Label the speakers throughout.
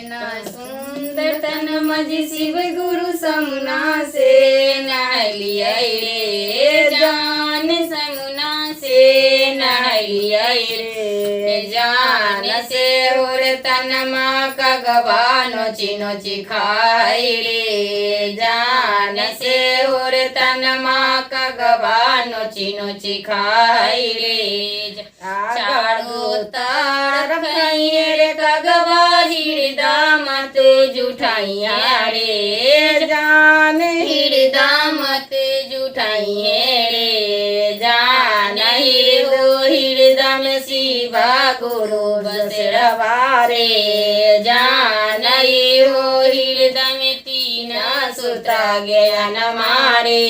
Speaker 1: सुंदर तन मज शिव गुरु समुना से नहलिया रे जान समुना से नहलिया रे जान से और तन माँ का गवानो चिनो चिखाई रे जान से और तन माँ का गवानो चिनो चिखाई रे चारों तरफ रे कगवा हृदय मत जुठाइया रे जान हृदय मत जुठाइए रे जान हो हृदय में शिवा गुरु बसरवारे जान हो हृदय में तीन सुता ज्ञान मारे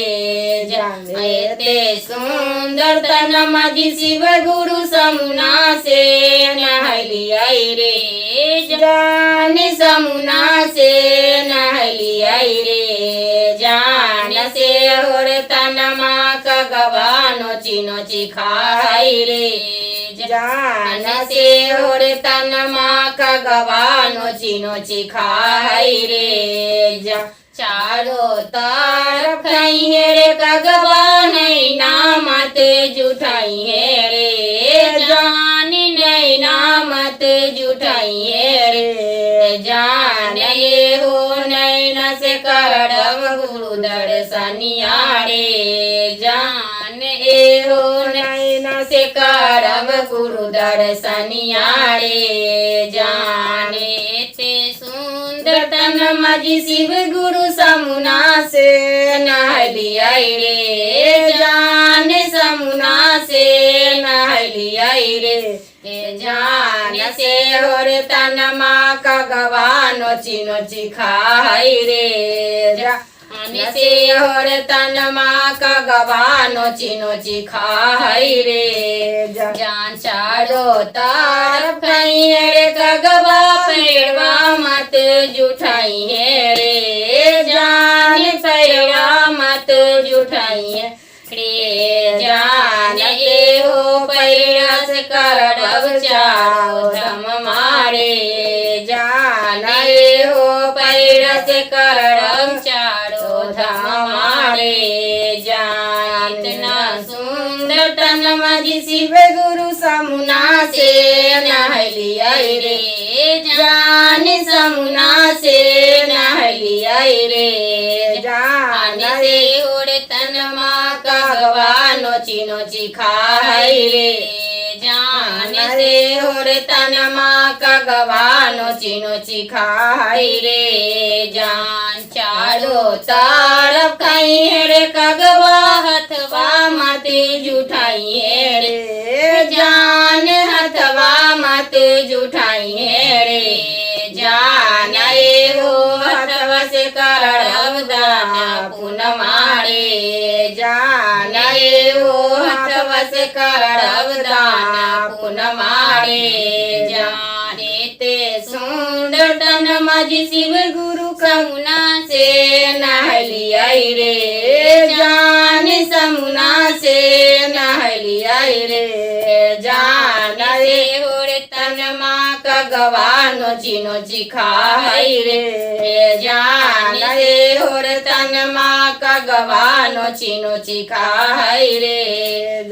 Speaker 1: जानते सुंदर तन मज शिव गुरु समुना से नहलिया रे जान समुना से नहलिया रे जान से और तन माँ का गवानो चिनो चिखाई रे जान से और तन माँ का गवानो चिनो चिखाई रे चारों तरफ रे कगवा नहीं नामत जुठाइए रे जान नहीं नामत जुठाइए रे जान ये हो नैन से करम गुरु दर्शनिया रे जान ये हो नैन से करम गुरु दर्शनिया रे जाने ते सुंदर तन मज शिव गुरु समुना से नहलिया रे जान समुना से नहलिया रे जान से और तन माँ का गवानो चिनो चिखाई रे जान से और तन माँ का गवानो चिनो चिखाई रे जान चारों तरफ रे कगवा पेड़वा मत जुठाइए रे जान पेड़वा मत जुठाइए रे जान ये हो पैरस करब चारो धम मारे जान ये हो पैरस करब चारो धम मारे जान इतना सुंदर तन मज शिव गुरु समुना से नहलिया रे जान समुना से नहलिया रे जान से और तन माँ का गवानो चिनो चिखाई रे जान से और तन माँ का गवानो चिनो चिखाई रे जान चारों तरफ रे कगवा हथवा मत जुठाइए रे जान हथवा मत जुठाइए रे जान ये हो हथवा से करब दाना पुन मारे जान ये हो हथवा से करब दाना पुन मारे जाने ते सुंदर तन मज शिव गुरु समुना से नहलिया रे जान समुना से नहलिया रे जान रे और तन माँ का गवानो चिनो चिखाई रे जान रे और तन माँ का गवानो चिनो चिखाई रे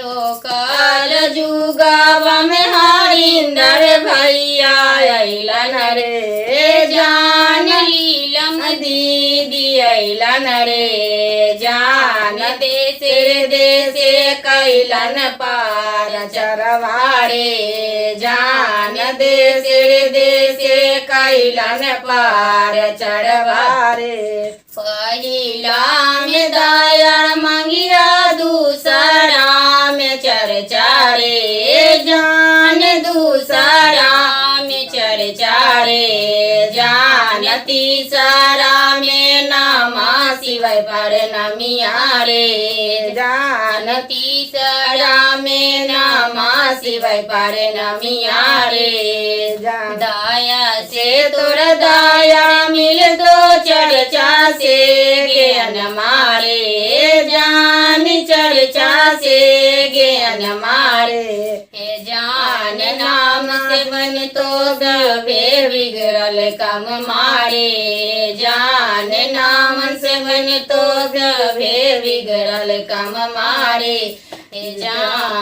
Speaker 1: हो कल जुगावा में हरिंदर भैया अइलन रे जान लीलम दीदी अइलन रे जान देशे देशे कैलन पार चरवारे जान देशे देशे कैलन पार चढ़वारे पहिला में दाया मंगिया दूसरा में चर्चा रे जान दूसरा में चर्चा रे जान तीसरा में नामा शिवाय पर नमिया रे जान तीसरा में नामा शिवाय पर नमिया रे दाया से तोर दाया मिल दो चर्चा से ज्ञान मारे जान चर्चा से ज्ञान मारे जान नाम सेवन तो सभे बिगड़ल काम मारे जान नाम सेवन तो सभे बिगड़ल काम मारे जान।